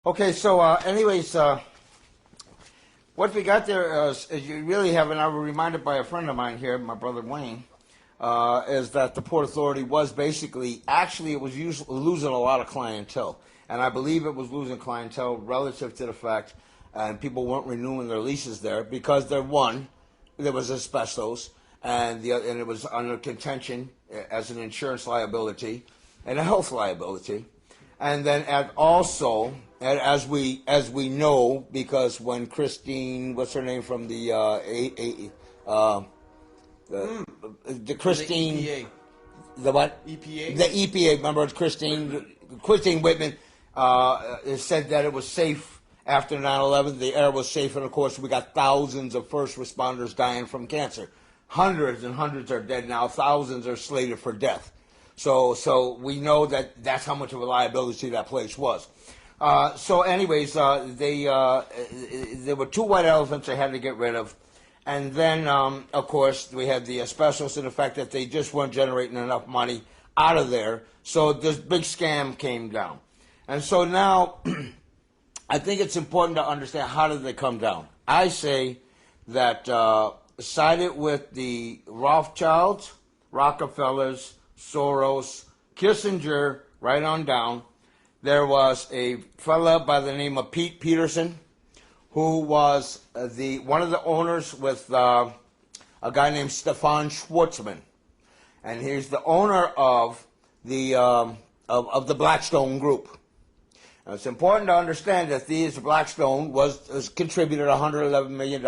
Okay, so what we got there is you really have, and I was reminded by a friend of mine here, my brother Wayne, is that the Port Authority was basically, actually it was losing a lot of clientele. And I believe it was losing clientele relative to the fact and people weren't renewing their leases there because there was asbestos, and it was under contention as an insurance liability and a health liability. And then as we know, because when Christine, what's her name from the Christine, the EPA. The what? EPA. The EPA. Remember, it's Christine Whitman said that it was safe after 9/11. The air was safe, and of course, we got thousands of first responders dying from cancer. Hundreds and hundreds are dead now. Thousands are slated for death. So we know that that's how much of a liability that place was. So anyways, there were two white elephants they had to get rid of. And then, of course, we had the asbestos and the fact that they just weren't generating enough money out of there. So this big scam came down. And so now I think it's important to understand how did they come down. I say that sided with the Rothschilds, Rockefellers, Soros, Kissinger, right on down. There was a fella by the name of Pete Peterson, who was one of the owners with a guy named Stefan Schwartzman, and he's the owner of the Blackstone Group. Now, it's important to understand that Blackstone was contributed $111 million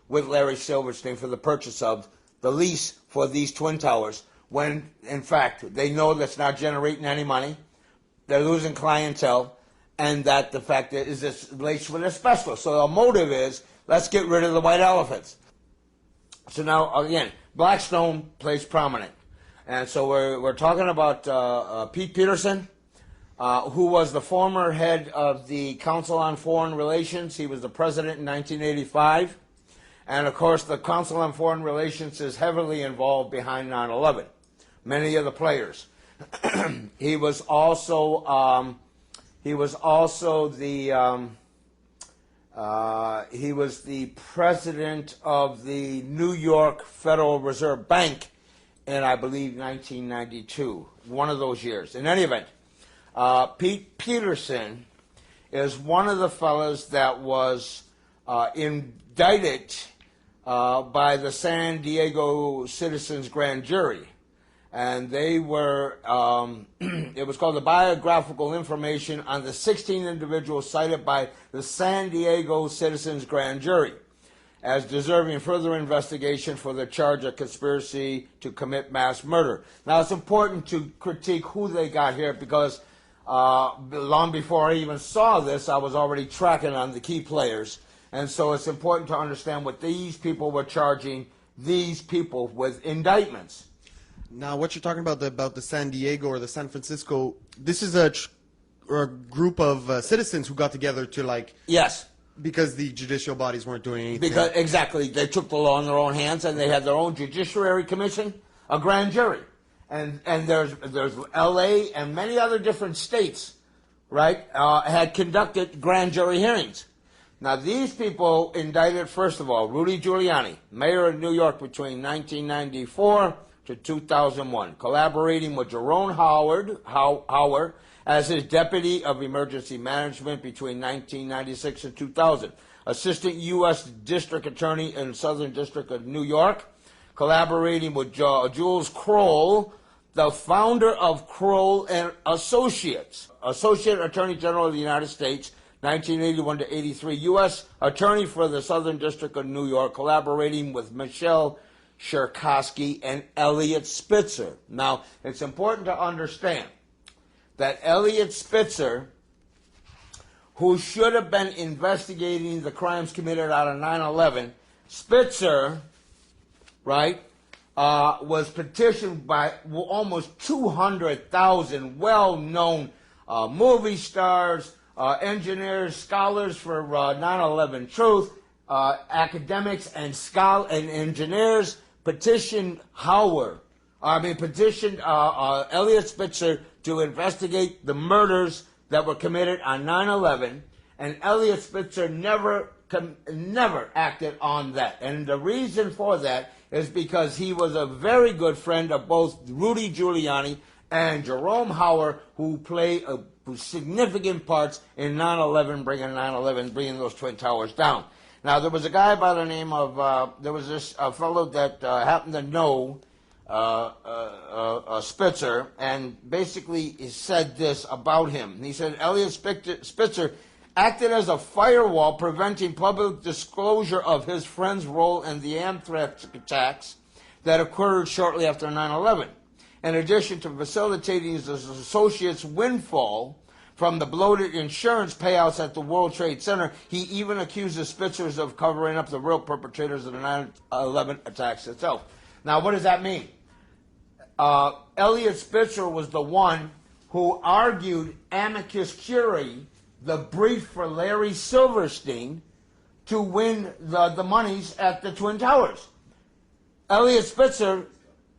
with Larry Silverstein for the purchase of the lease for these Twin Towers, when in fact they know that's not generating any money, they're losing clientele, and that the fact that is this laced with asbestos. So the motive is, let's get rid of the white elephants. So now, again, Blackstone plays prominent. And so we're talking about Pete Peterson, who was the former head of the Council on Foreign Relations. He was the president in 1985. And, of course, the Council on Foreign Relations is heavily involved behind 9/11. Many of the players. He was also the president of the New York Federal Reserve Bank in, I believe, 1992, one of those years. In any event, Pete Peterson is one of the fellows that was indicted by the San Diego Citizens Grand Jury. And they were, it was called the Biographical Information on the 16 individuals cited by the San Diego Citizens Grand Jury as deserving further investigation for the charge of conspiracy to commit mass murder. Now, it's important to critique who they got here because long before I even saw this, I was already tracking on the key players. And so it's important to understand what these people were charging these people with indictments. Now, what you're talking about the San Diego or the San Francisco, this is a group of citizens who got together to Yes. Because the judicial bodies weren't doing anything. Because exactly, they took the law in their own hands, and they had their own judiciary commission, a grand jury, and there's L.A. and many other different states, right, had conducted grand jury hearings. Now, these people indicted, first of all, Rudy Giuliani, mayor of New York between 1994 to 2001, collaborating with Jerome Howard as his deputy of emergency management between 1996 and 2000, assistant U.S. district attorney in Southern District of New York, collaborating with Jules Kroll, the founder of Kroll and Associates, Associate Attorney General of the United States, 1981 to 83, U.S. Attorney for the Southern District of New York, collaborating with Michelle Cherkasky and Elliot Spitzer. Now, it's important to understand that Elliot Spitzer, who should have been investigating the crimes committed out of 9/11, Spitzer, right, was petitioned by almost 200,000 well-known movie stars, engineers, scholars for 9/11 Truth, academics and engineers petitioned Elliot Spitzer to investigate the murders that were committed on 9/11 And Elliot Spitzer never acted on that. And the reason for that is because he was a very good friend of both Rudy Giuliani and Jerome Howard, who play significant parts in 9/11, bringing those Twin Towers down. Now, there was a guy by the name of, there was this fellow that happened to know Spitzer, and basically he said this about him. He said, Elliot Spitzer acted as a firewall preventing public disclosure of his friend's role in the anthrax attacks that occurred shortly after 9/11. In addition to facilitating his associates' windfall from the bloated insurance payouts at the World Trade Center, he even accuses Spitzers of covering up the real perpetrators of the 9/11 attacks itself. Now, what does that mean? Elliot Spitzer was the one who argued amicus curiae, the brief for Larry Silverstein, to win the monies at the Twin Towers. Elliot Spitzer,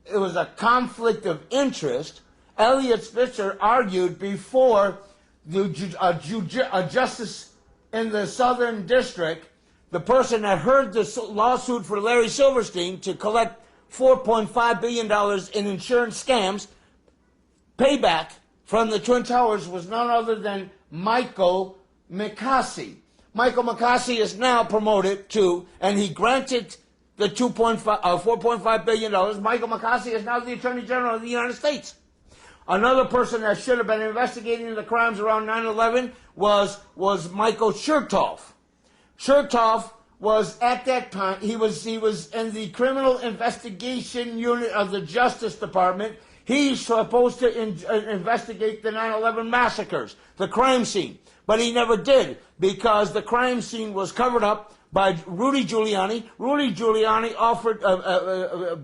it was a conflict of interest. Elliot Spitzer argued before a justice in the Southern District, the person that heard the lawsuit for Larry Silverstein to collect $4.5 billion in insurance scams, payback from the Twin Towers, was none other than Michael McCarthy. Michael McCarthy is now promoted to, and he granted the $4.5 billion. Michael McCarthy is now the Attorney General of the United States. Another person that should have been investigating the crimes around 9/11 was Michael Chertoff. Chertoff was at that time, he was in the criminal investigation unit of the Justice Department. He's supposed to investigate the 9/11 massacres, the crime scene. But he never did, because the crime scene was covered up by Rudy Giuliani. Rudy Giuliani offered,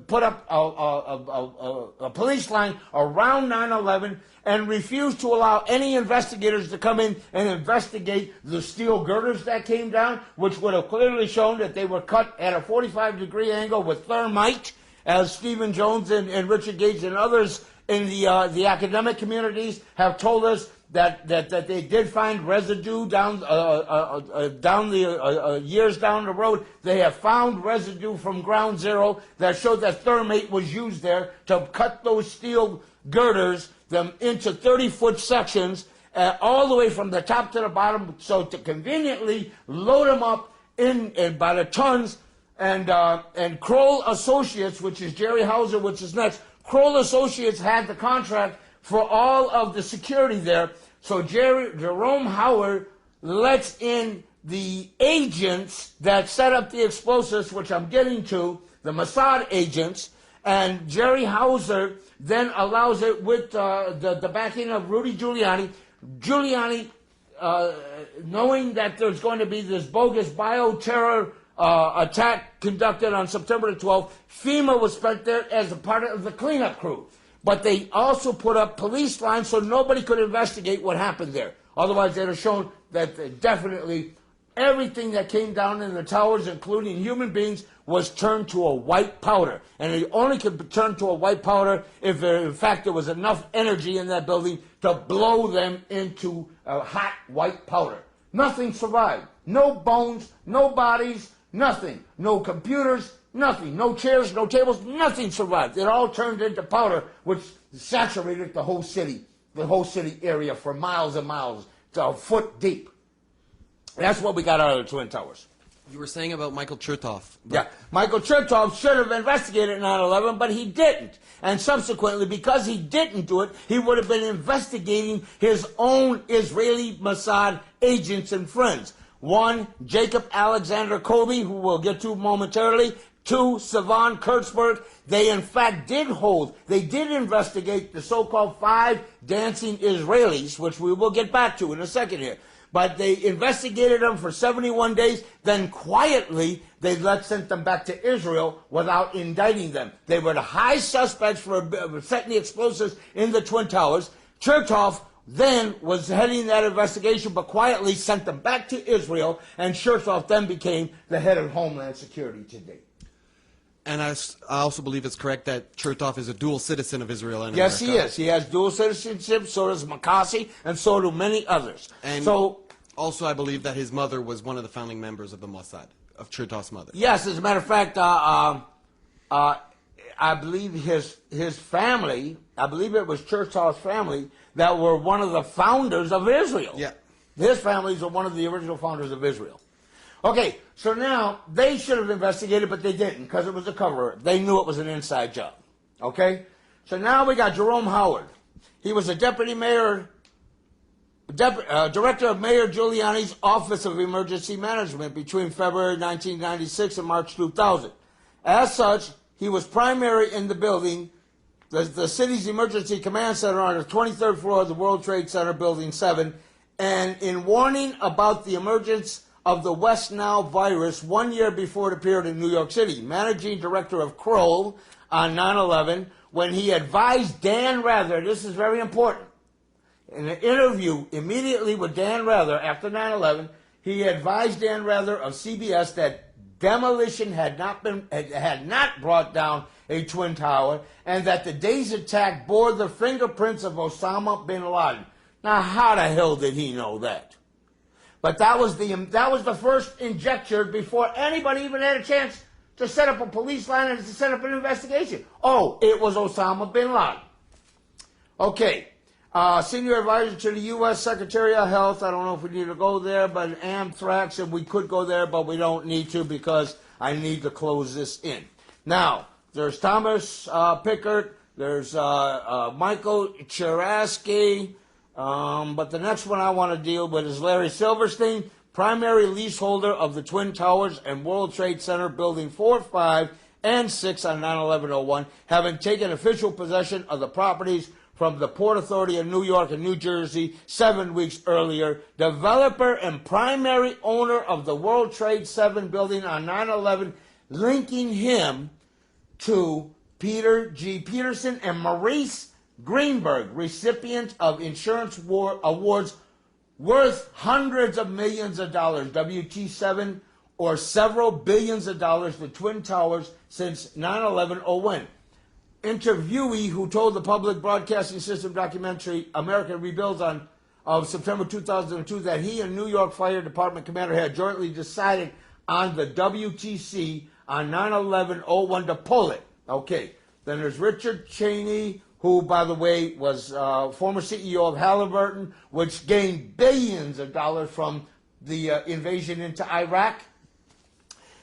put up a police line around 9/11 and refused to allow any investigators to come in and investigate the steel girders that came down, which would have clearly shown that they were cut at a 45-degree angle with thermite, as Stephen Jones and Richard Gage and others in the academic communities have told us that they did find residue down the years down the road. They have found residue from ground zero that showed that thermite was used there to cut those steel girders them into 30-foot sections, all the way from the top to the bottom, so to conveniently load them up in by the tons. And Kroll Associates, which is Jerry Hauser, which is next, Kroll Associates had the contract for all of the security there. So Jerome Howard lets in the agents that set up the explosives, which I'm getting to, the Mossad agents, and Jerry Hauser then allows it with the backing of Rudy Giuliani. Giuliani, knowing that there's going to be this bogus bioterror attack conducted on September the 12th, FEMA was spent there as a part of the cleanup crew. But they also put up police lines so nobody could investigate what happened there. Otherwise, they'd have shown that definitely everything that came down in the towers, including human beings, was turned to a white powder. And it only could turn to a white powder if, in fact, there was enough energy in that building to blow them into a hot white powder. Nothing survived. No bones, no bodies, nothing. No computers, nothing. No chairs, no tables, nothing survived. It all turned into powder, which saturated the whole city area for miles and miles, to a foot deep. That's what we got out of the Twin Towers. You were saying about Michael Chertoff. Yeah, Michael Chertoff should have investigated 9/11, but he didn't. And subsequently, because he didn't do it, he would have been investigating his own Israeli Mossad agents and friends. One, Jacob Alexander Colby, who we'll get to momentarily. Two, Savan Kurtzberg. They, in fact, did investigate the so-called 5 dancing Israelis, which we will get back to in a second here. But they investigated them for 71 days, then quietly they sent them back to Israel without indicting them. They were the high suspects for setting the explosives in the Twin Towers. Chertoff then was heading that investigation, but quietly sent them back to Israel, and Chertoff then became the head of Homeland Security today. And I also believe it's correct that Chertoff is a dual citizen of Israel and Yes, America. he is. He has dual citizenship, so does McCarthy, and so do many others. And so Also, I believe that his mother was one of the founding members of the Mossad, of Chertoff's mother. Yes, as a matter of fact, I believe his family, I believe it was Chertoff's family, that were one of the founders of Israel. Yeah. His families are one of the original founders of Israel. Okay, so now they should have investigated, but they didn't because it was a cover-up. They knew it was an inside job. Okay? So now we got Jerome Howard. He was a deputy mayor, director of Mayor Giuliani's Office of Emergency Management between February 1996 and March 2000. As such, he was primary in the building, the city's emergency command center on the 23rd floor of the World Trade Center, Building 7, and in warning about the emergence of the West Nile virus 1 year before it appeared in New York City, managing director of Kroll on 9/11, when he advised Dan Rather, this is very important, in an interview immediately with Dan Rather after 9/11, he advised Dan Rather of CBS that demolition had not brought down a twin tower, and that the day's attack bore the fingerprints of Osama bin Laden. Now, how the hell did he know that? But that was the first injecture before anybody even had a chance to set up a police line and to set up an investigation. Oh, it was Osama bin Laden. Okay. Senior advisor to the U.S. Secretary of Health. I don't know if we need to go there, but anthrax, and we could go there, but we don't need to because I need to close this in. Now, there's Thomas Pickard. There's Michael Cheraski. But the next one I want to deal with is Larry Silverstein, primary leaseholder of the Twin Towers and World Trade Center Building 4, 5, and 6 on 9/11/01, having taken official possession of the properties from the Port Authority of New York and New Jersey 7 weeks earlier, developer and primary owner of the World Trade 7 building on 9/11, linking him to Peter G. Peterson and Maurice Greenberg, recipient of insurance awards worth hundreds of millions of dollars, WT7, or several billions of dollars to Twin Towers since 9/11/01. Interviewee who told the public broadcasting system documentary America Rebuilds of September 2002 that he and New York Fire Department commander had jointly decided on the WTC on 9/11/01 to pull it. Okay, then there's Richard Cheney, who, by the way, was former CEO of Halliburton, which gained billions of dollars from the invasion into Iraq.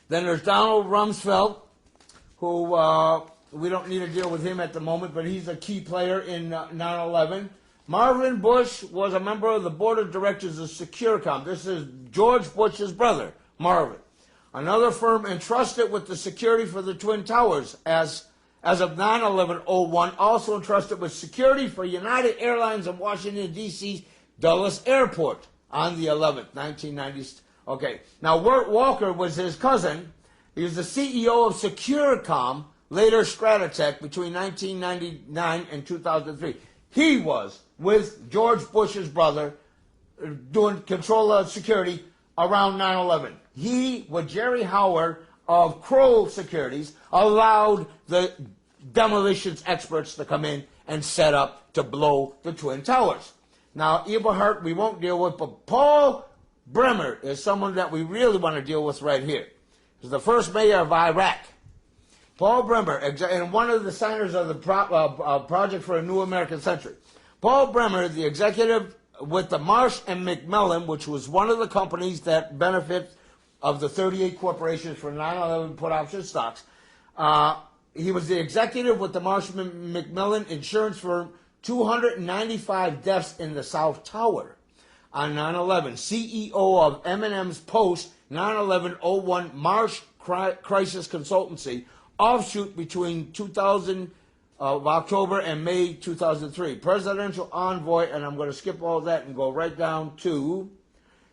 Then there's Donald Rumsfeld, who we don't need to deal with him at the moment, but he's a key player in 9/11. Marvin Bush was a member of the board of directors of Securicom. This is George Bush's brother, Marvin. Another firm entrusted with the security for the Twin Towers as of 9/11/01, also entrusted with security for United Airlines in Washington, D.C. Dulles Airport on the 11th, 1990. Okay, now Wirt Walker was his cousin. He was the CEO of Securicom, later Stratotech, between 1999 and 2003. He was with George Bush's brother doing control of security around 9/11. He, with Jerry Howard of Kroll Securities, allowed the demolitions experts to come in and set up to blow the Twin Towers. Now, Eberhardt we won't deal with, but Paul Bremer is someone that we really want to deal with right here. He's the first mayor of Iraq. Paul Bremer, and one of the signers of the Project for a New American Century. Paul Bremer, the executive with the Marsh and McMillan, which was one of the companies that benefit of the 38 corporations for 9/11 put option stocks. He was the executive with the Marsh and McMillan insurance firm, 295 deaths in the South Tower on 9/11. CEO of M&M's Post 9/11/01 Marsh Crisis Consultancy, offshoot between 2000 of October and May 2003. Presidential envoy, and I'm going to skip all that and go right down to,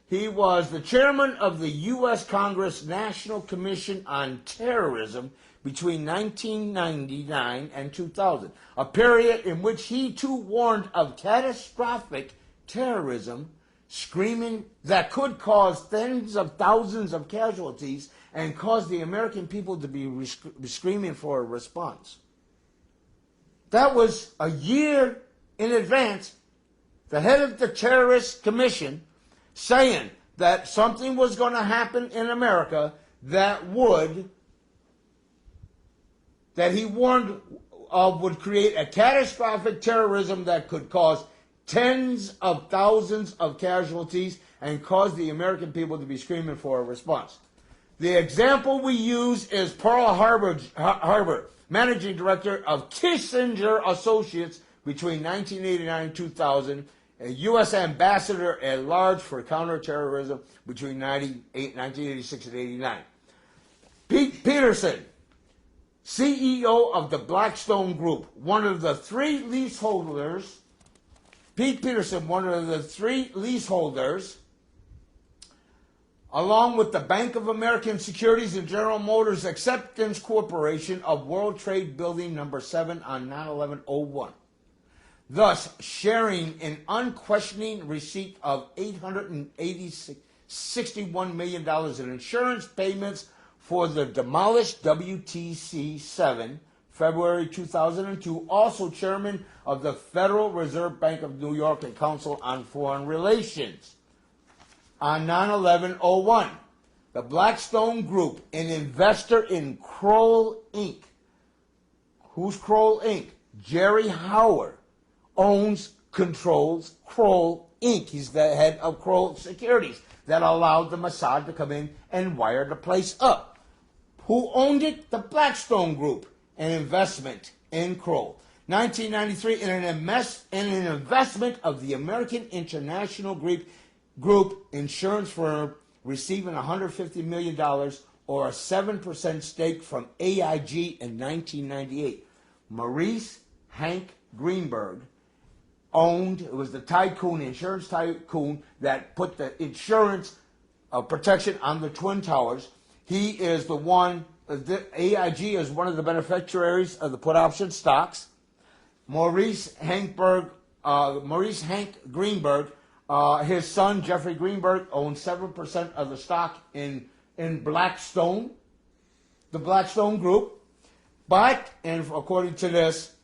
he was the chairman of the U.S. Congress National Commission on Terrorism between 1999 and 2000, a period in which he too warned of catastrophic terrorism, screaming that could cause tens of thousands of casualties and cause the American people to be screaming for a response. That was a year in advance. The head of the terrorist commission saying that something was going to happen in America that he warned of would create a catastrophic terrorism that could cause tens of thousands of casualties and cause the American people to be screaming for a response. The example we use is Pearl Harbor, managing director of Kissinger Associates between 1989 and 2000, a U.S. ambassador at large for counterterrorism between 1986 and 89. Pete Peterson, CEO of the Blackstone Group, one of the three leaseholders. Pete Peterson, one of the three leaseholders, along with the Bank of American Securities and General Motors Acceptance Corporation of World Trade Building Number 7 on 9/11/01, thus sharing in unquestioning receipt of $861 million in insurance payments for the demolished WTC-7, February 2002, also chairman of the Federal Reserve Bank of New York and Council on Foreign Relations. On 9/11/01, the Blackstone Group, an investor in Kroll Inc. Who's Kroll Inc.? Jerry Howard controls Kroll Inc. He's the head of Kroll Securities that allowed the Mossad to come in and wire the place up. Who owned it? The Blackstone Group, an investment in Kroll. 1993, in an investment of the American International Group insurance firm receiving $150 million or a 7% stake from AIG in 1998. Maurice Hank Greenberg it was the tycoon, insurance tycoon, that put the insurance protection on the Twin Towers. He is the one, AIG is one of the beneficiaries of the put option stocks. Maurice Hank Greenberg, his son Jeffrey Greenberg owns 7% of the stock in Blackstone, the Blackstone Group. But, and according to this,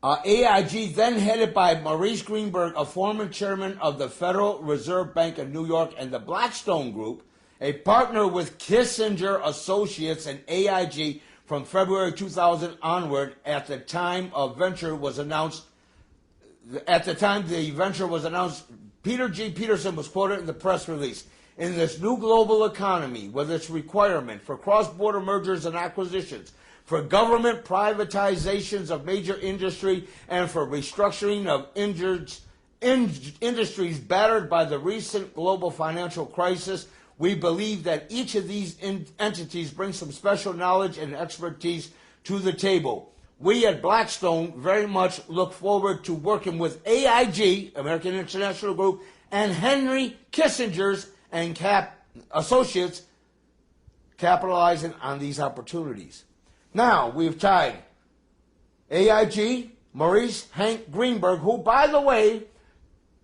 AIG, then headed by Maurice Greenberg, a former chairman of the Federal Reserve Bank of New York, and the Blackstone Group, a partner with Kissinger Associates and AIG from February 2000 onward. At the time the venture was announced, Peter G. Peterson was quoted in the press release. In this new global economy, with its requirement for cross-border mergers and acquisitions, for government privatizations of major industry, and for restructuring of industries battered by the recent global financial crisis, we believe that each of these entities brings some special knowledge and expertise to the table. We at Blackstone very much look forward to working with AIG, American International Group, and Henry Kissinger's and Associates, capitalizing on these opportunities. Now, we've tied AIG, Maurice Hank Greenberg, who, by the way,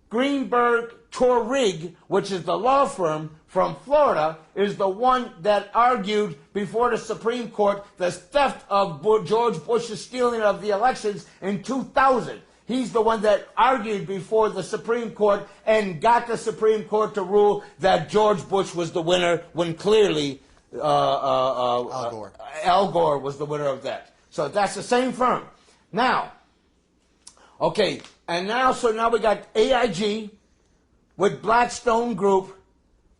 Greenberg Torrig, which is the law firm from Florida, is the one that argued before the Supreme Court the theft of George Bush's stealing of the elections in 2000. He's the one that argued before the Supreme Court and got the Supreme Court to rule that George Bush was the winner when clearly Al Gore was the winner of that. So that's the same firm. Now, okay, and now we got AIG with Blackstone Group,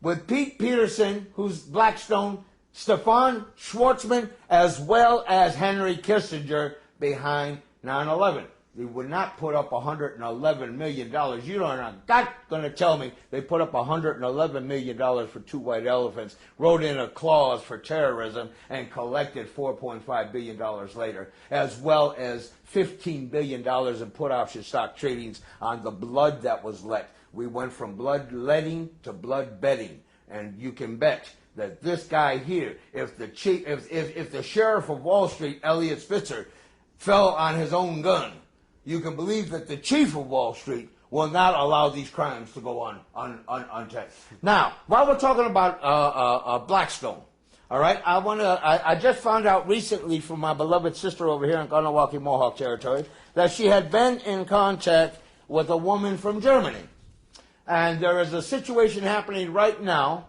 with Pete Peterson, who's Blackstone, Stefan Schwarzman, as well as Henry Kissinger behind 9/11. They would not put up $111 million. You're not going to tell me they put up $111 million for two white elephants, wrote in a clause for terrorism, and collected $4.5 billion later, as well as $15 billion in put option stock tradings on the blood that was let. We went from bloodletting to blood betting, and you can bet that this guy here, if the sheriff of Wall Street, Eliot Spitzer, fell on his own gun, you can believe that the chief of Wall Street will not allow these crimes to go on unchecked. Now, while we're talking about Blackstone, all right, I just found out recently from my beloved sister over here in Kahnawake, Mohawk territory, that she had been in contact with a woman from Germany. And there is a situation happening right now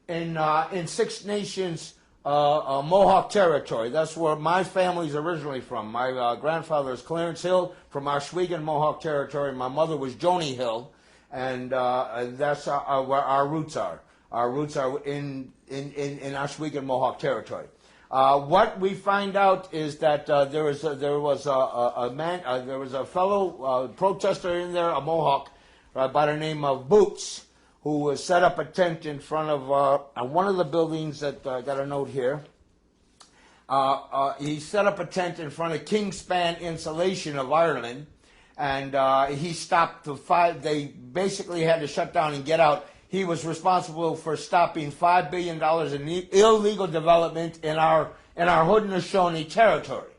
in Six Nations Mohawk territory. That's where my family's originally from. My grandfather is Clarence Hill from Ashwegan Mohawk territory. My mother was Joni Hill, and that's where our roots are. Our roots are in Ashwegan Mohawk territory. What we find out is that there was a fellow protester in there, a Mohawk, by the name of Boots, who set up a tent in front of one of the buildings that I got a note here. He set up a tent in front of Kingspan Insulation of Ireland, and he stopped the five. They basically had to shut down and get out. He was responsible for stopping $5 billion in illegal development in our Haudenosaunee territory.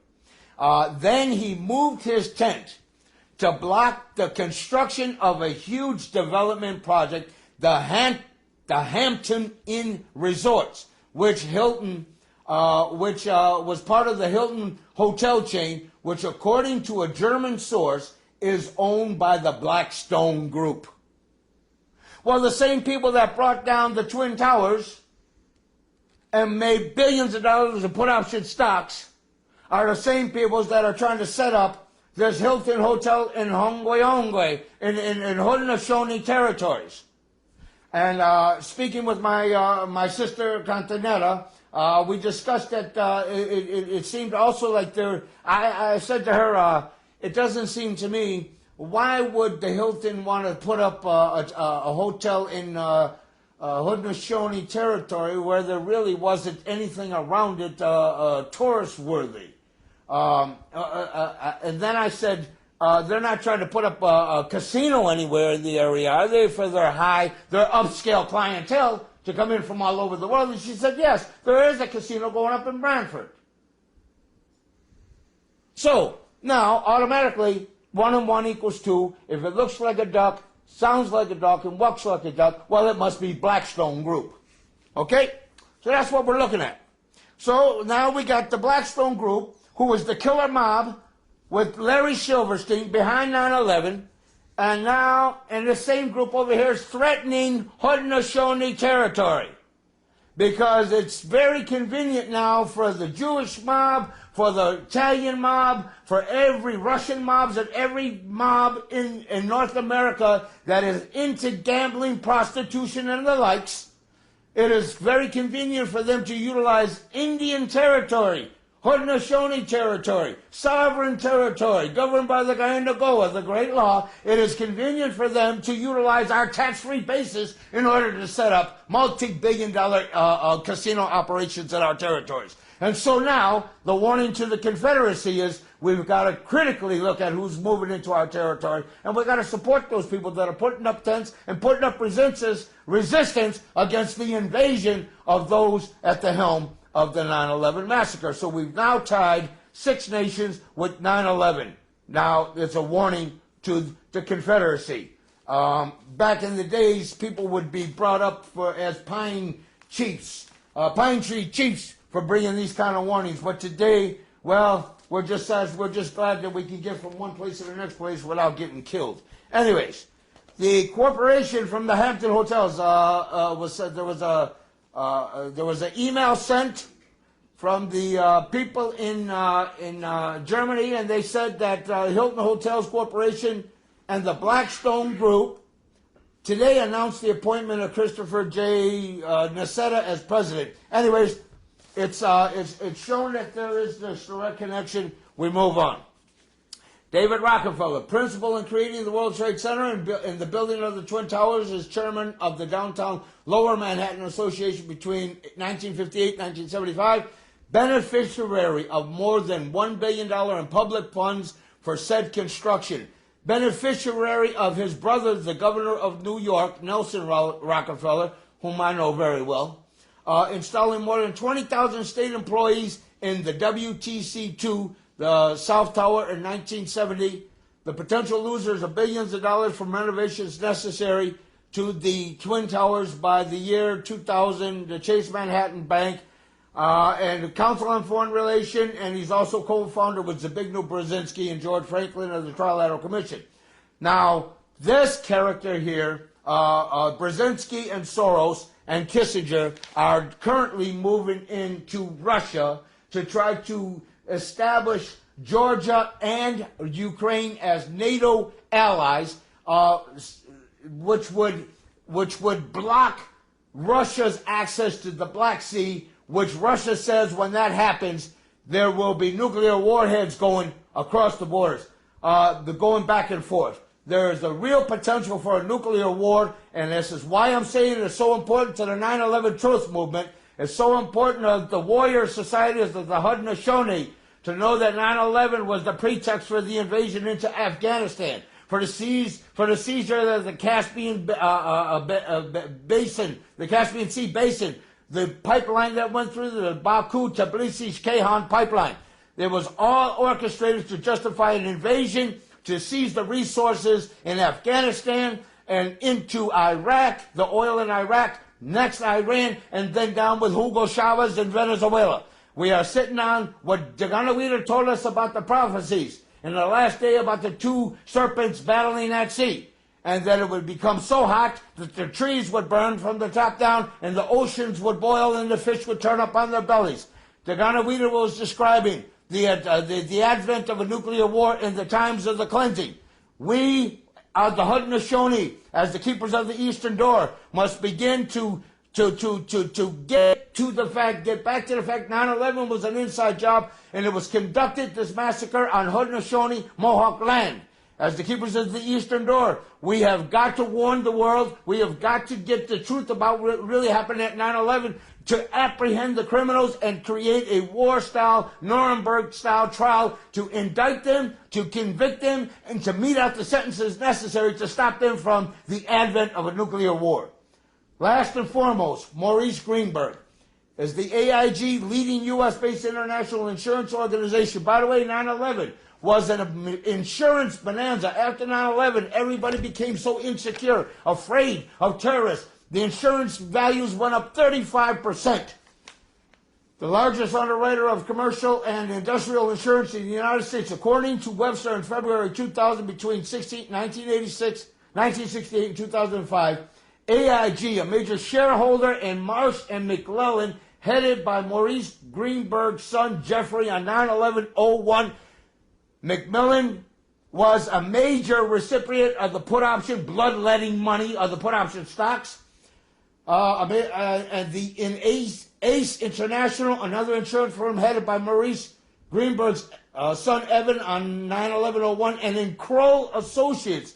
Then he moved his tent to block the construction of a huge development project, the Hampton Inn Resorts, which was part of the Hilton hotel chain, which according to a German source is owned by the Blackstone Group. Well, the same people that brought down the Twin Towers and made billions of dollars and put option stocks are the same people that are trying to set up this Hilton Hotel in Hongwe, in Haudenosaunee territories. And speaking with my sister Cantanetta, we discussed that it seemed also like I said to her, it doesn't seem to me, why would the Hilton want to put up a hotel in Haudenosaunee territory where there really wasn't anything around it tourist-worthy? And then I said, they're not trying to put up a casino anywhere in the area, are they, for their upscale clientele to come in from all over the world? And she said, yes, there is a casino going up in Brantford. So, now, automatically, 1 and 1 equals 2. If it looks like a duck, sounds like a duck, and walks like a duck, well, it must be Blackstone Group. Okay? So that's what we're looking at. So now we got the Blackstone Group, who was the killer mob with Larry Silverstein behind 9/11, and now, in the same group over here, is threatening Haudenosaunee territory. Because it's very convenient now for the Jewish mob, for the Italian mob, for every Russian mobs, and every mob in North America that is into gambling, prostitution, and the likes. It is very convenient for them to utilize Indian territory, Haudenosaunee territory, sovereign territory, governed by the Guyanagoa, the Great Law. It is convenient for them to utilize our tax-free bases in order to set up multi-billion-dollar casino operations in our territories. And so now, the warning to the Confederacy is we've got to critically look at who's moving into our territory, and we've got to support those people that are putting up tents and putting up resistance against the invasion of those at the helm of the 9/11 massacre. So we've now tied Six Nations with 9/11. Now, it's a warning to the Confederacy. Back in the days, people would be brought up as pine tree chiefs for bringing these kind of warnings. But today, well, we're just glad that we can get from one place to the next place without getting killed. Anyways, the corporation from the Hampton Hotels there was an email sent from the people in Germany, and they said that Hilton Hotels Corporation and the Blackstone Group today announced the appointment of Christopher J. Nassetta as president. Anyways, it's shown that there is this direct connection. We move on. David Rockefeller, principal in creating the World Trade Center and the building of the Twin Towers, is chairman of the Downtown Lower Manhattan Association between 1958 and 1975, beneficiary of more than $1 billion in public funds for said construction, beneficiary of his brother, the governor of New York, Nelson Rockefeller, whom I know very well, installing more than 20,000 state employees in the WTC-2, the South Tower, in 1970. The potential losers of billions of dollars from renovations necessary to the Twin Towers by the year 2000, the Chase Manhattan Bank, and the Council on Foreign Relations, and he's also co-founder with Zbigniew Brzezinski and George Franklin of the Trilateral Commission. Now, this character here, Brzezinski and Soros and Kissinger are currently moving into Russia to try to establish Georgia and Ukraine as NATO allies, which would block Russia's access to the Black Sea, which Russia says when that happens, there will be nuclear warheads going across the borders, going back and forth. There is a real potential for a nuclear war, and this is why I'm saying it's so important to the 9/11 Truth Movement. It's so important to the warrior societies of the Haudenosaunee to know that 9/11 was the pretext for the invasion into Afghanistan, for the seizure of the Caspian basin, the Caspian Sea basin, the pipeline that went through the Baku-Tbilisi-Ceyhan pipeline. It was all orchestrated to justify an invasion, to seize the resources in Afghanistan and into Iraq, the oil in Iraq, next Iran, and then down with Hugo Chavez in Venezuela. We are sitting on what Dacajeweiah told us about the prophecies in the last day about the two serpents battling at sea, and that it would become so hot that the trees would burn from the top down and the oceans would boil and the fish would turn up on their bellies. Dacajeweiah was describing the advent of a nuclear war in the times of the cleansing. We, the Haudenosaunee, as the keepers of the Eastern Door, must begin to get back to the fact 9/11 was an inside job, and it was conducted, this massacre, on Haudenosaunee Mohawk land. As the keepers of the Eastern Door, we have got to warn the world. We have got to get the truth about what really happened at 9/11 to apprehend the criminals and create a war-style, Nuremberg-style trial to indict them, to convict them, and to mete out the sentences necessary to stop them from the advent of a nuclear war. Last and foremost, Maurice Greenberg is the AIG leading U.S.-based international insurance organization. By the way, 9/11 was an insurance bonanza. After 9/11, everybody became so insecure, afraid of terrorists. The insurance values went up 35%. The largest underwriter of commercial and industrial insurance in the United States, according to Webster in February 2000, between 1968 and 2005, AIG, a major shareholder in Marsh and McClellan, headed by Maurice Greenberg's son Jeffrey on 9/11/01. McMillan was a major recipient of the put option, bloodletting money of the put option stocks. And Ace International, another insurance firm headed by Maurice Greenberg's son Evan on 9/11/01, and in Kroll Associates,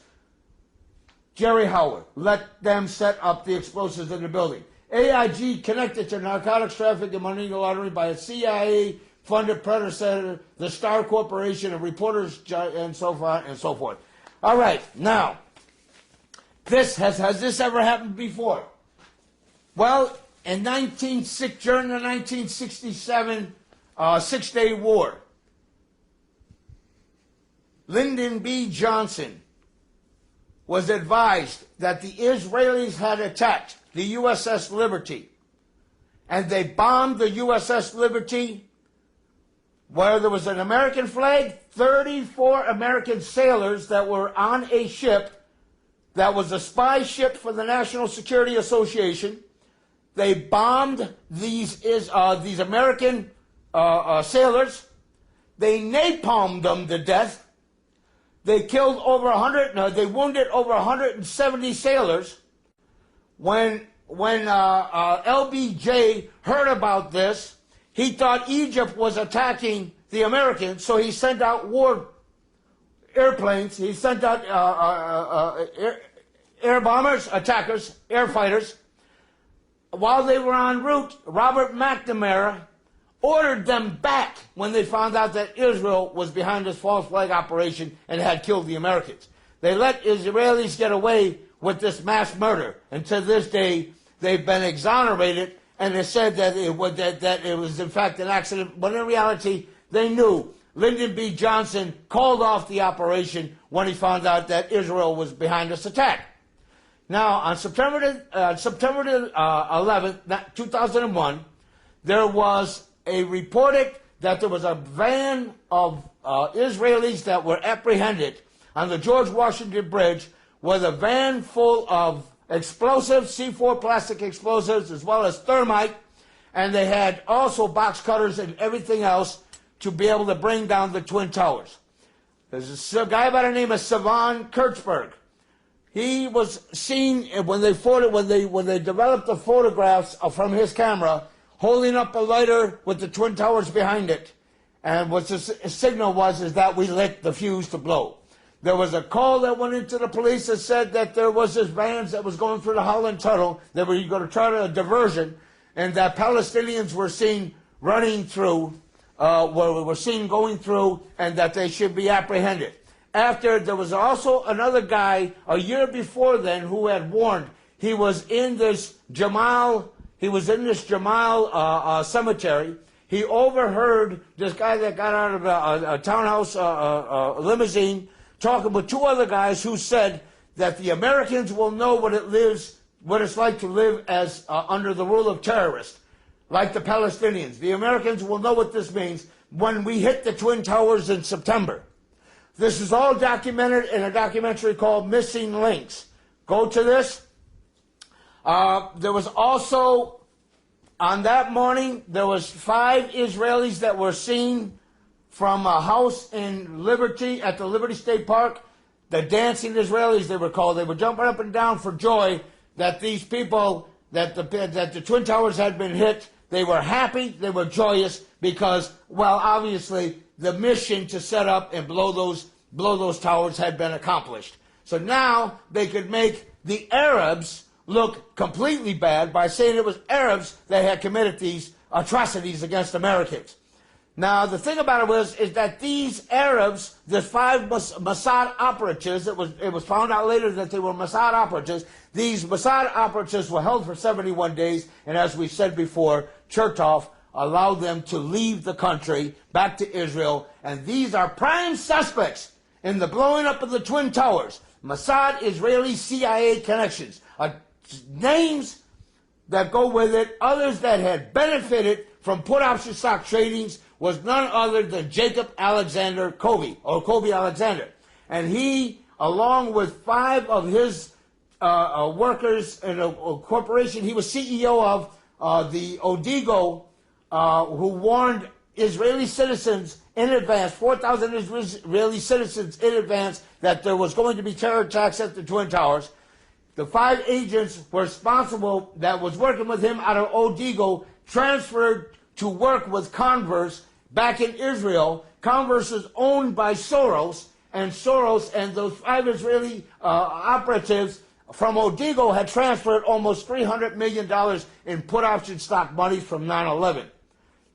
Jerry Howard let them set up the explosives in the building. AIG connected to narcotics trafficking and money laundering by a CIA-funded predecessor, the Star Corporation, of reporters, and so on and so forth. All right, now, has this ever happened before? Well, during the 1967 Six-Day War, Lyndon B. Johnson was advised that the Israelis had attacked the USS Liberty, and they bombed the USS Liberty where there was an American flag, 34 American sailors that were on a ship that was a spy ship for the National Security Association. They bombed these American sailors. They napalmed them to death. They killed they wounded over 170 sailors. When LBJ heard about this, he thought Egypt was attacking the Americans, so he sent out war airplanes. He sent out air bombers, attackers, air fighters. While they were en route, Robert McNamara ordered them back when they found out that Israel was behind this false flag operation and had killed the Americans. They let Israelis get away with this mass murder, and to this day they've been exonerated, and they said that it was in fact an accident, but in reality they knew. Lyndon B. Johnson called off the operation when he found out that Israel was behind this attack. Now, on September 11th, 2001, there was reported that there was a van of Israelis that were apprehended on the George Washington Bridge with a van full of explosives, C4 plastic explosives, as well as thermite, and they had also box cutters and everything else to be able to bring down the Twin Towers. There's a guy by the name of Savan Kirchberg. He was seen when they developed the photographs from his camera, holding up a lighter with the Twin Towers behind it. And what the signal was is that we lit the fuse to blow. There was a call that went into the police that said that there was this band that was going through the Holland Tunnel, that were going to try a diversion, and that Palestinians were seen running through, were seen going through, and that they should be apprehended. After, there was also another guy a year before then who had warned. He was in this Jamal cemetery. He overheard this guy that got out of a townhouse limousine talking with two other guys who said that the Americans will know what it's like to live as under the rule of terrorists, like the Palestinians. The Americans will know what this means when we hit the Twin Towers in September. This is all documented in a documentary called Missing Links. Go to this. There was also, on that morning, there was 5 Israelis that were seen from a house in Liberty, at the Liberty State Park. The dancing Israelis, they were called. They were jumping up and down for joy that these people, that the Twin Towers had been hit. They were happy, they were joyous, because, well, obviously, the mission to set up and blow those towers had been accomplished. So now they could make the Arabs look completely bad by saying it was Arabs that had committed these atrocities against Americans. Now, the thing about it is that these Arabs, the 5 Mossad operatives, it was found out later that they were Mossad operatives. These Mossad operatives were held for 71 days, and as we said before, Chertoff allowed them to leave the country back to Israel, and these are prime suspects in the blowing up of the Twin Towers. Mossad, Israeli, CIA connections. Names that go with it, others that had benefited from put option stock tradings, was none other than Jacob Alexander Kobe, or Kobe Alexander. And he, along with 5 of his workers in a corporation, he was CEO of the Odigo, who warned Israeli citizens in advance, 4,000 Israeli citizens in advance, that there was going to be terror attacks at the Twin Towers. The 5 agents were responsible that was working with him out of Odigo, transferred to work with Converse back in Israel. Converse is owned by Soros, and those 5 Israeli operatives from Odigo had transferred almost $300 million in put option stock money from 9/11.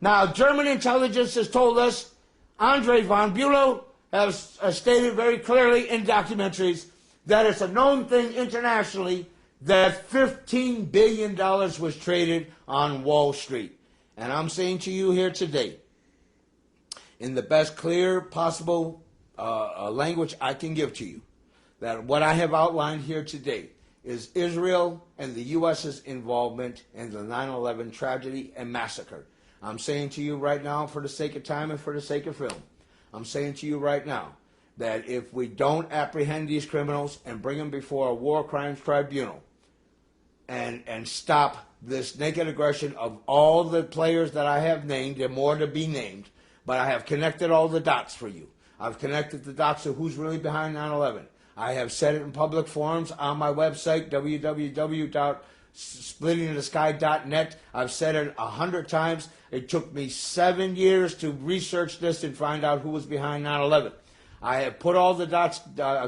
Now, German intelligence has told us, Andre von Bülow has stated very clearly in documentaries that it's a known thing internationally that $15 billion was traded on Wall Street. And I'm saying to you here today, in the best clear possible language I can give to you, that what I have outlined here today is Israel and the U.S.'s involvement in the 9/11 tragedy and massacre. I'm saying to you right now, for the sake of time and for the sake of film, I'm saying to you right now that if we don't apprehend these criminals and bring them before a war crimes tribunal and stop this naked aggression of all the players that I have named, and more to be named, but I have connected all the dots for you. I've connected the dots of who's really behind 9/11. I have said it in public forums on my website, www.splittingthesky.net. I've said it 100 times. It took me 7 years to research this and find out who was behind 9/11. I have put all the dots,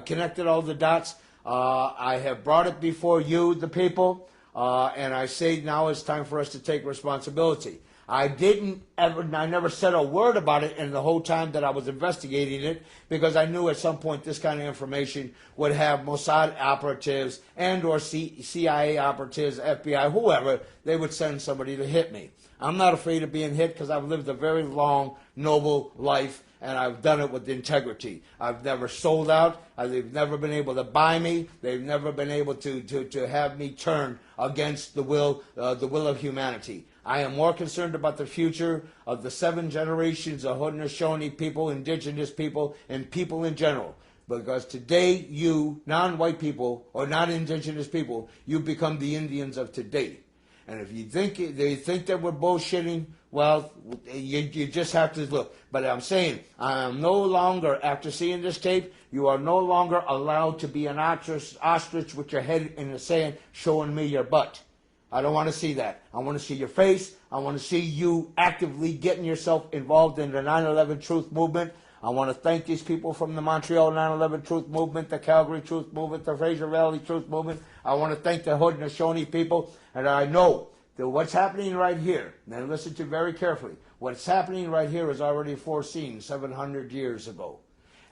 connected all the dots. I have brought it before you, the people, and I say now it's time for us to take responsibility. I never said a word about it in the whole time that I was investigating it, because I knew at some point this kind of information would have Mossad operatives and or CIA operatives, FBI, whoever, they would send somebody to hit me. I'm not afraid of being hit because I've lived a very long, noble life, and I've done it with integrity. I've never sold out. They've never been able to buy me. They've never been able to have me turn against the will of humanity. I am more concerned about the future of the 7 generations of Haudenosaunee people, indigenous people, and people in general. Because today, you, non-white people, or non-indigenous people, you become the Indians of today. And if you think they think that we're bullshitting, well, you just have to look. But I'm saying, I am no longer, after seeing this tape, you are no longer allowed to be an ostrich with your head in the sand showing me your butt. I don't want to see that. I want to see your face. I want to see you actively getting yourself involved in the 9/11 Truth Movement. I want to thank these people from the Montreal 9/11 Truth Movement, the Calgary Truth Movement, the Fraser Valley Truth Movement. I want to thank the Haudenosaunee people. And I know that what's happening right here, now listen to very carefully, what's happening right here is already foreseen 700 years ago.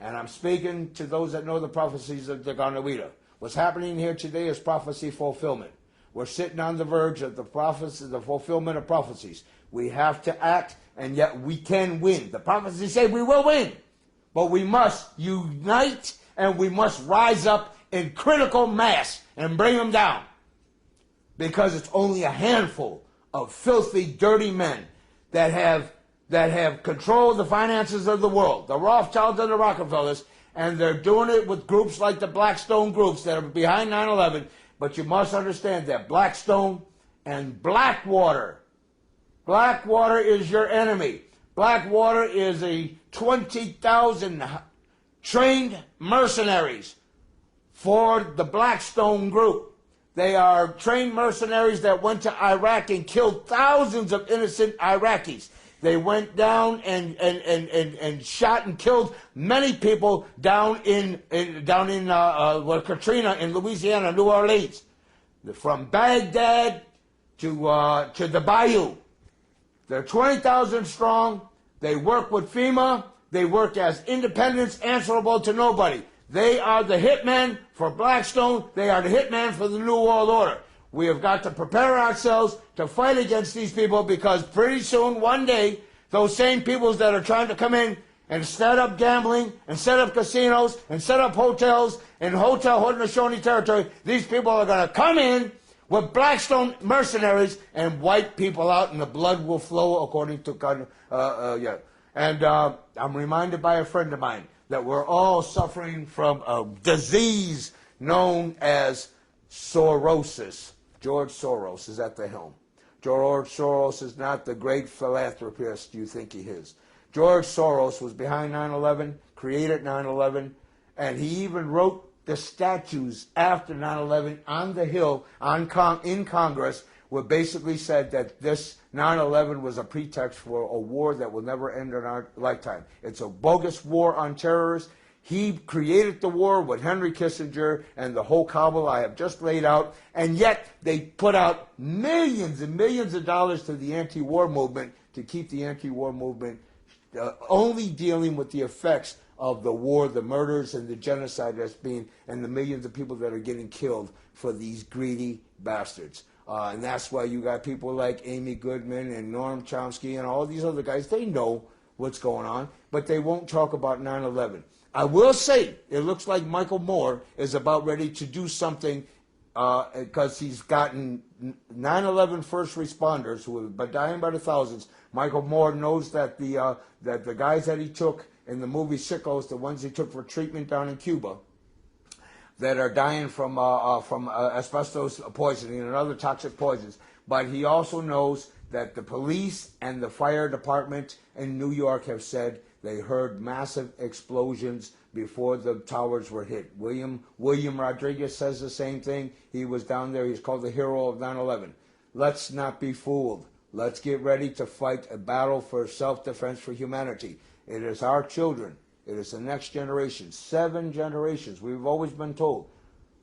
And I'm speaking to those that know the prophecies of the Dacajeweiah. What's happening here today is prophecy fulfillment. We're sitting on the verge of the prophecy, the fulfillment of prophecies. We have to act, and yet we can win. The prophecies say we will win, but we must unite and we must rise up in critical mass and bring them down. Because it's only a handful of filthy, dirty men that have controlled the finances of the world, the Rothschilds and the Rockefellers, and they're doing it with groups like the Blackstone groups that are behind 9/11. But you must understand that Blackstone and Blackwater is your enemy. Blackwater is a 20,000 trained mercenaries for the Blackstone group. They are trained mercenaries that went to Iraq and killed thousands of innocent Iraqis. They went down and shot and killed many people down in Katrina in Louisiana, New Orleans, from Baghdad to the Bayou. They're 20,000 strong. They work with FEMA. They work as independents, answerable to nobody. They are the hitmen for Blackstone. They are the hitmen for the New World Order. We have got to prepare ourselves to fight against these people, because pretty soon, one day, those same peoples that are trying to come in and set up gambling and set up casinos and set up hotels in Hotel Haudenosaunee territory, these people are going to come in with Blackstone mercenaries and wipe people out, and the blood will flow according to And I'm reminded by a friend of mine that we're all suffering from a disease known as Sorosis. George Soros is at the helm. George Soros is not the great philanthropist you think he is. George Soros was behind 9/11, created 9/11, and he even wrote the statues after 9/11 on the Hill in Congress, where basically said that this 9/11 was a pretext for a war that will never end in our lifetime. It's a bogus war on terrorists. He created the war with Henry Kissinger and the whole cabal I have just laid out, and yet they put out millions and millions of dollars to the anti-war movement to keep the anti-war movement only dealing with the effects of the war, the murders, and the genocide that's being, and the millions of people that are getting killed for these greedy bastards. And that's why you got people like Amy Goodman and Noam Chomsky and all these other guys. They know what's going on, but they won't talk about 9/11. I will say, it looks like Michael Moore is about ready to do something, because he's gotten 9/11 first responders who have been dying by the thousands. Michael Moore knows that the guys that he took in the movie Sickos, the ones he took for treatment down in Cuba, that are dying from asbestos poisoning and other toxic poisons. But he also knows that the police and the fire department in New York have said they heard massive explosions before the towers were hit. William Rodriguez says the same thing. He was down there. He's called the hero of 9/11. Let's not be fooled. Let's get ready to fight a battle for self-defense for humanity. It is our children. It is the next generation. 7 generations. We've always been told,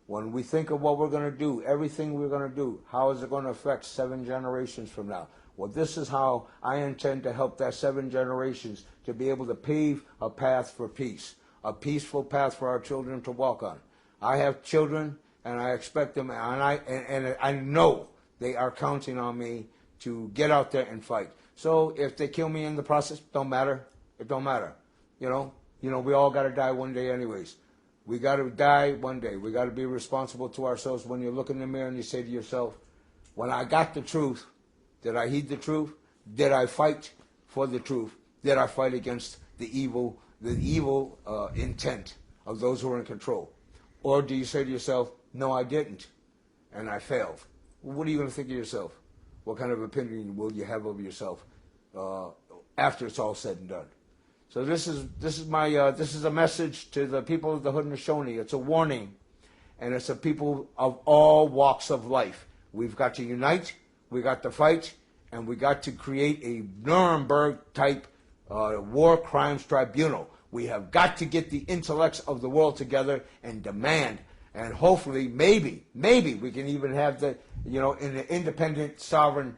when we think of what we're going to do, everything we're going to do, how is it going to affect 7 generations from now? Well, this is how I intend to help that 7 generations to be able to pave a path for peace, a peaceful path for our children to walk on. I have children, and I expect them, and I know they are counting on me to get out there and fight. So if they kill me in the process, don't matter. It don't matter. You know, we all got to die one day anyways. We got to die one day. We got to be responsible to ourselves. When you look in the mirror and you say to yourself, when I got the truth, did I heed the truth? Did I fight for the truth? Did I fight against the evil intent of those who are in control? Or do you say to yourself, no, I didn't, and I failed? Well, what are you going to think of yourself? What kind of opinion will you have of yourself after it's all said and done? So this is a message to the people of the Haudenosaunee. It's a warning, and it's a people of all walks of life. We've got to unite, we got to fight, and we got to create a Nuremberg-type war crimes tribunal. We have got to get the intellects of the world together and demand, and hopefully, maybe we can even have in an independent, sovereign,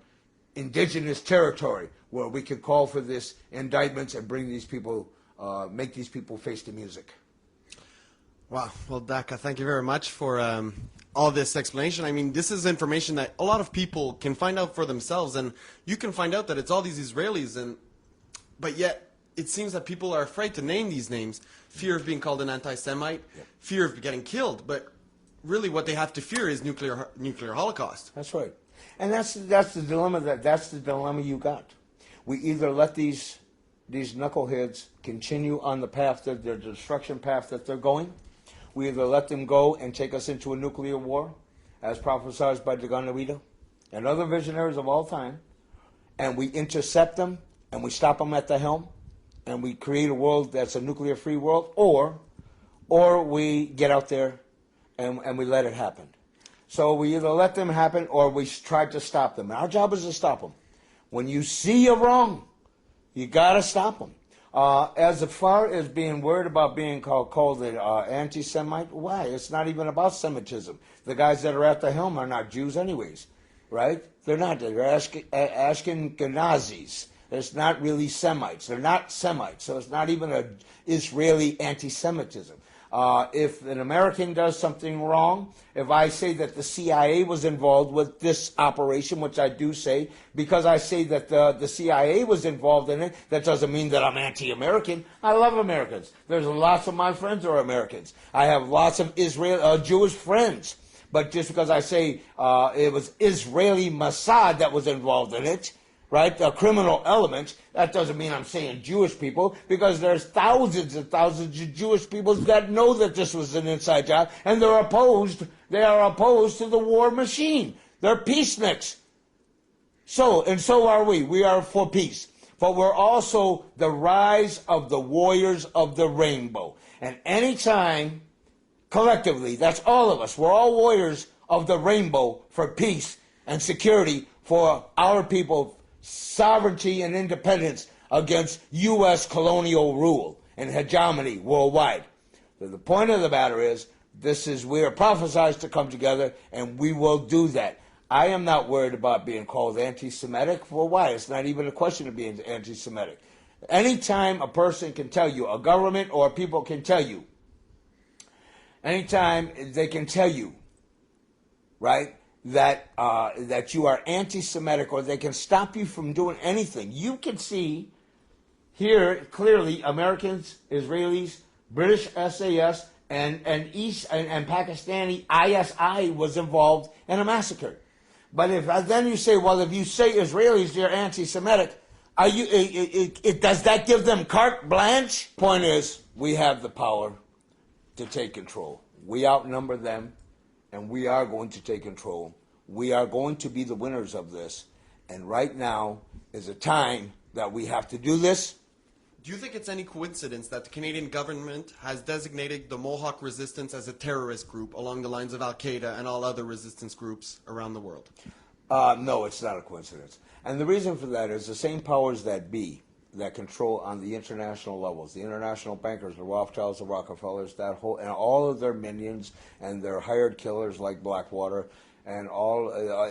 indigenous territory where we could call for this indictments and bring these people, make these people face the music. Wow. Well, Daca, thank you very much for all this explanation. I mean, this is information that a lot of people can find out for themselves, and you can find out that it's all these Israelis, but yet it seems that people are afraid to name these names. Fear of being called an anti-Semite, fear of getting killed, but really what they have to fear is nuclear holocaust. That's right. And that's the dilemma that's the dilemma you got. We either let these knuckleheads continue on the path that their destruction path that they're going. We either let them go and take us into a nuclear war, as prophesied by Dacajeweiah and other visionaries of all time, and we intercept them and we stop them at the helm, and we create a world that's a nuclear-free world, or we get out there and we let it happen. So we either let them happen or we try to stop them. Our job is to stop them. When you see a wrong, you got to stop them. As far as being worried about being called an anti-Semite, why? It's not even about Semitism. The guys that are at the helm are not Jews anyways, right? They're not. They're Ashkenazis. It's not really Semites. They're not Semites, so it's not even an Israeli anti-Semitism. If an American does something wrong, if I say that the CIA was involved with this operation, which I do say, because I say that the CIA was involved in it, that doesn't mean that I'm anti-American. I love Americans. There's lots of my friends are Americans. I have lots of Jewish friends. But just because I say it was Israeli Mossad that was involved in it, right, a criminal element, that doesn't mean I'm saying Jewish people, because there's thousands and thousands of Jewish people that know that this was an inside job, and they are opposed to the war machine. They're peaceniks. So are we. We are for peace. But we're also the rise of the warriors of the rainbow. And anytime, collectively, that's all of us, we're all warriors of the rainbow for peace and security for our people, sovereignty and independence against U.S. colonial rule and hegemony worldwide. So the point of the matter is, we are prophesied to come together, and we will do that. I am not worried about being called anti-Semitic. Well, why? It's not even a question of being anti-Semitic. Anytime a person can tell you, a government or people can tell you, anytime they can tell you, right, that you are anti-Semitic, or they can stop you from doing anything. You can see here clearly Americans, Israelis, British SAS, and Pakistani ISI was involved in a massacre. But then you say, well, if you say Israelis, they're anti-Semitic, does that give them carte blanche? Point is, we have the power to take control. We outnumber them, and we are going to take control. We are going to be the winners of this. And right now is a time that we have to do this. Do you think it's any coincidence that the Canadian government has designated the Mohawk resistance as a terrorist group along the lines of Al-Qaeda and all other resistance groups around the world? No, it's not a coincidence. And the reason for that is the same powers that be that control on the international levels, the international bankers, the Rothschilds, the Rockefellers, and all of their minions and their hired killers like Blackwater, and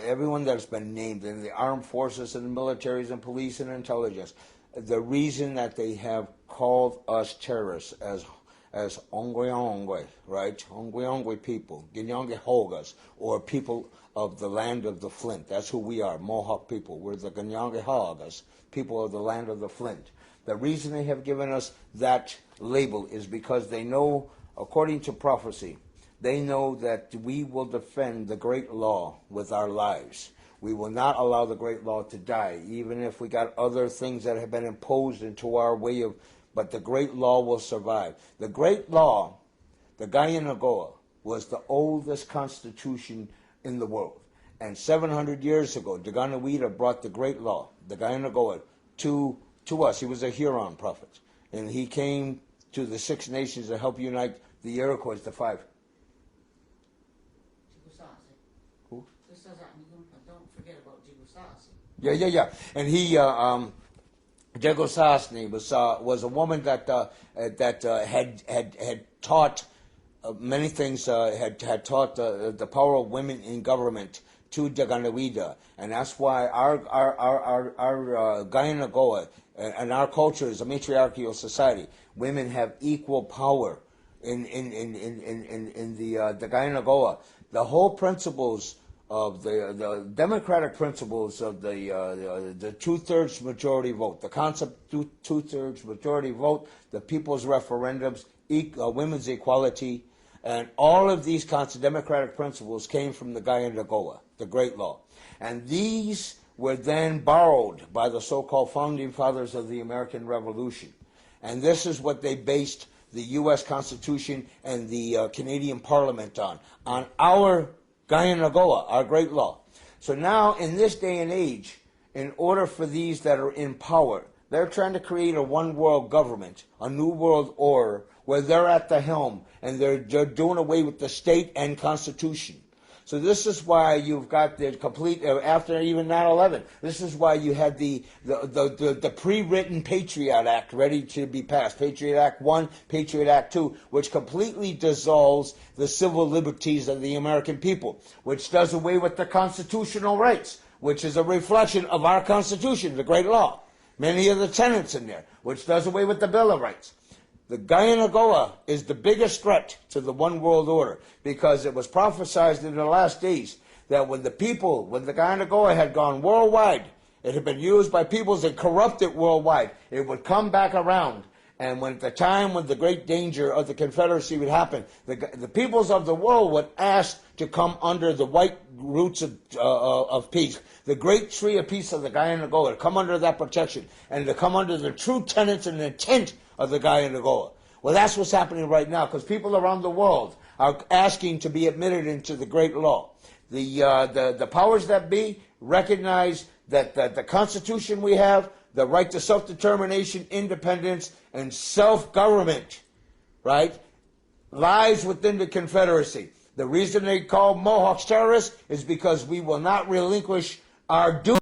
everyone that's been named in the armed forces and the militaries and police and intelligence. The reason that they have called us terrorists as Ongwe, right? Ongwe people, Ginyange Hogas, or people of the land of the Flint. That's who we are, Mohawk people. We're the Ginyange Hogas, people of the land of the Flint. The reason they have given us that label is because they know, according to prophecy, they know that we will defend the great law with our lives. We will not allow the great law to die, even if we got other things that have been imposed into our way of, but the great law will survive. The great law The Guyanagoa was the oldest constitution in the world. And 700 years ago, Dacajeweiah brought the great law, the Guyanagoa, to us. He was a Huron prophet. And he came to the Six Nations to help unite the Iroquois, the five. Who? Don't forget about Gustafsen. Yeah. And he, Dacajeweiah was a woman that had taught many things, had taught the power of women in government to Dacajeweiah, and that's why our Guyanagoa and our culture is a matriarchal society. Women have equal power in the Guyanagoa. The whole principles of the democratic principles of the two-thirds majority vote, the concept two-thirds majority vote, the people's referendums, women's equality, and all of these kinds of democratic principles came from the Guyanagoa, the Great Law. And these were then borrowed by the so-called founding fathers of the American Revolution. And this is what they based the U.S. Constitution and the Canadian Parliament on our Guyanagoa, our Great Law. So now, in this day and age, in order for these that are in power, they're trying to create a one-world government, a new world order, where they're at the helm, and they're doing away with the state and constitution. So this is why you've got the complete, after even 9/11, this is why you had the pre-written Patriot Act ready to be passed. Patriot Act 1, Patriot Act 2, which completely dissolves the civil liberties of the American people, which does away with the constitutional rights, which is a reflection of our Constitution, the Great Law. Many of the tenets in there, which does away with the Bill of Rights. The Guyanagoa is the biggest threat to the one world order, because it was prophesied in the last days that when the Guyanagoa had gone worldwide, it had been used by peoples and corrupted worldwide, it would come back around. And when the time when the great danger of the Confederacy would happen, the peoples of the world would ask to come under the white roots of peace, the great tree of peace of the Guyanagoa, to come under that protection, and to come under the true tenets and intent of the Guyanagoa. Well, that's what's happening right now, because people around the world are asking to be admitted into the Great Law. The powers that be recognize that the Constitution we have, the right to self-determination, independence, and self-government, right, lies within the Confederacy. The reason they call Mohawks terrorists is because we will not relinquish our duty